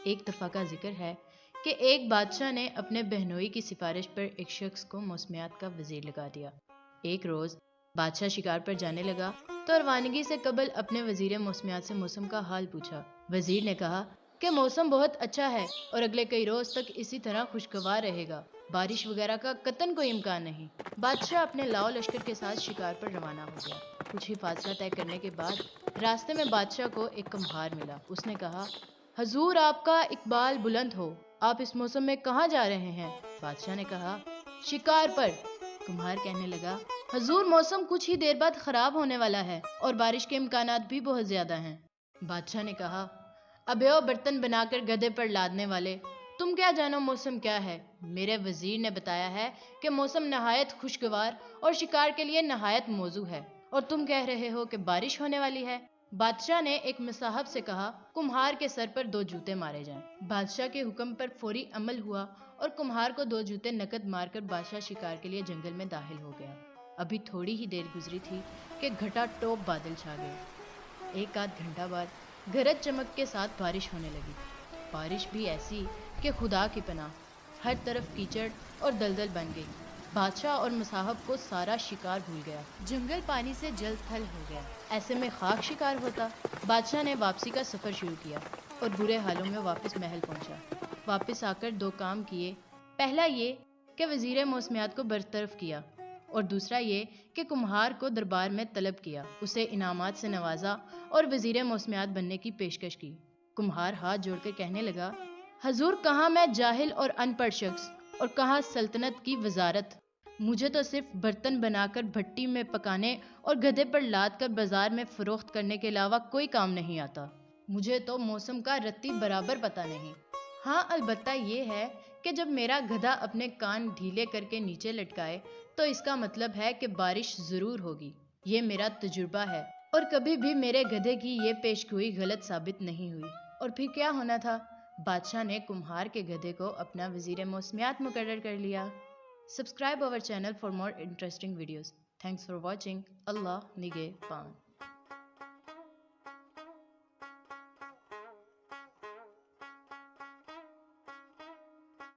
ایک دفعہ کا ذکر ہے کہ ایک بادشاہ نے اپنے بہنوئی کی سفارش پر ایک شخص کو موسمیات کا وزیر لگا دیا۔ ایک روز بادشاہ شکار پر جانے لگا تو روانگی سے قبل اپنے وزیر موسمیات سے موسم کا حال پوچھا۔ وزیر نے کہا کہ موسم بہت اچھا ہے اور اگلے کئی روز تک اسی طرح خوشگوار رہے گا، بارش وغیرہ کا قطعاً کوئی امکان نہیں۔ بادشاہ اپنے لاؤ لشکر کے ساتھ شکار پر روانہ ہو گیا۔ کچھ ہی فاصلہ طے کرنے کے بعد راستے میں بادشاہ کو ایک کمہار ملا۔ اس نے کہا، حضور آپ کا اقبال بلند ہو، آپ اس موسم میں کہاں جا رہے ہیں؟ بادشاہ نے کہا، شکار پر۔ کمہار کہنے لگا، حضور موسم کچھ ہی دیر بعد خراب ہونے والا ہے اور بارش کے امکانات بھی بہت زیادہ ہیں۔ بادشاہ نے کہا، ابیو برتن بنا کر گدھے پر لادنے والے، تم کیا جانو موسم کیا ہے؟ میرے وزیر نے بتایا ہے کہ موسم نہایت خوشگوار اور شکار کے لیے نہایت موزوں ہے، اور تم کہہ رہے ہو کہ بارش ہونے والی ہے۔ بادشاہ نے ایک مصاحب سے کہا، کمہار کے سر پر 2 جوتے مارے جائیں۔ بادشاہ کے حکم پر فوری عمل ہوا اور کمہار کو 2 جوتے نقد مار کر بادشاہ شکار کے لیے جنگل میں داخل ہو گیا۔ ابھی تھوڑی ہی دیر گزری تھی کہ گھٹا ٹوپ بادل چھا گئے۔ ایک آدھ گھنٹہ بعد گرج چمک کے ساتھ بارش ہونے لگی۔ بارش بھی ایسی کہ خدا کی پناہ، ہر طرف کیچڑ اور دلدل بن گئی۔ بادشاہ اور مصاحب کو سارا شکار بھول گیا۔ جنگل پانی سے جل تھل ہو گیا۔ ایسے میں خاک شکار ہوتا۔ بادشاہ نے واپسی کا سفر شروع کیا اور برے حالوں میں واپس محل پہنچا۔ واپس آ کر 2 کام کیے۔ پہلا یہ کہ وزیر موسمیات کو برطرف کیا، اور دوسرا یہ کہ کمہار کو دربار میں طلب کیا، اسے انعامات سے نوازا اور وزیر موسمیات بننے کی پیشکش کی۔ کمہار ہاتھ جوڑ کر کہنے لگا، حضور کہاں میں جاہل اور ان پڑھ شخص، اور کہاں سلطنت کی وزارت؟ مجھے تو صرف برتن بنا کر بھٹی میں پکانے اور گدھے پر لاد کر بازار میں فروخت کرنے کے علاوہ کوئی کام نہیں آتا۔ مجھے تو موسم کا رتی برابر پتہ نہیں۔ ہاں البتہ یہ ہے کہ جب میرا گدھا اپنے کان ڈھیلے کر کے نیچے لٹکائے تو اس کا مطلب ہے کہ بارش ضرور ہوگی۔ یہ میرا تجربہ ہے اور کبھی بھی میرے گدھے کی یہ پیشگوئی غلط ثابت نہیں ہوئی۔ اور پھر کیا ہونا تھا؟ بادشاہ نے کمہار کے گدھے کو اپنا وزیر موسمیات مقرر کر لیا۔ Subscribe our channel for more interesting videos. Thanks for watching. Allah Nige Pan.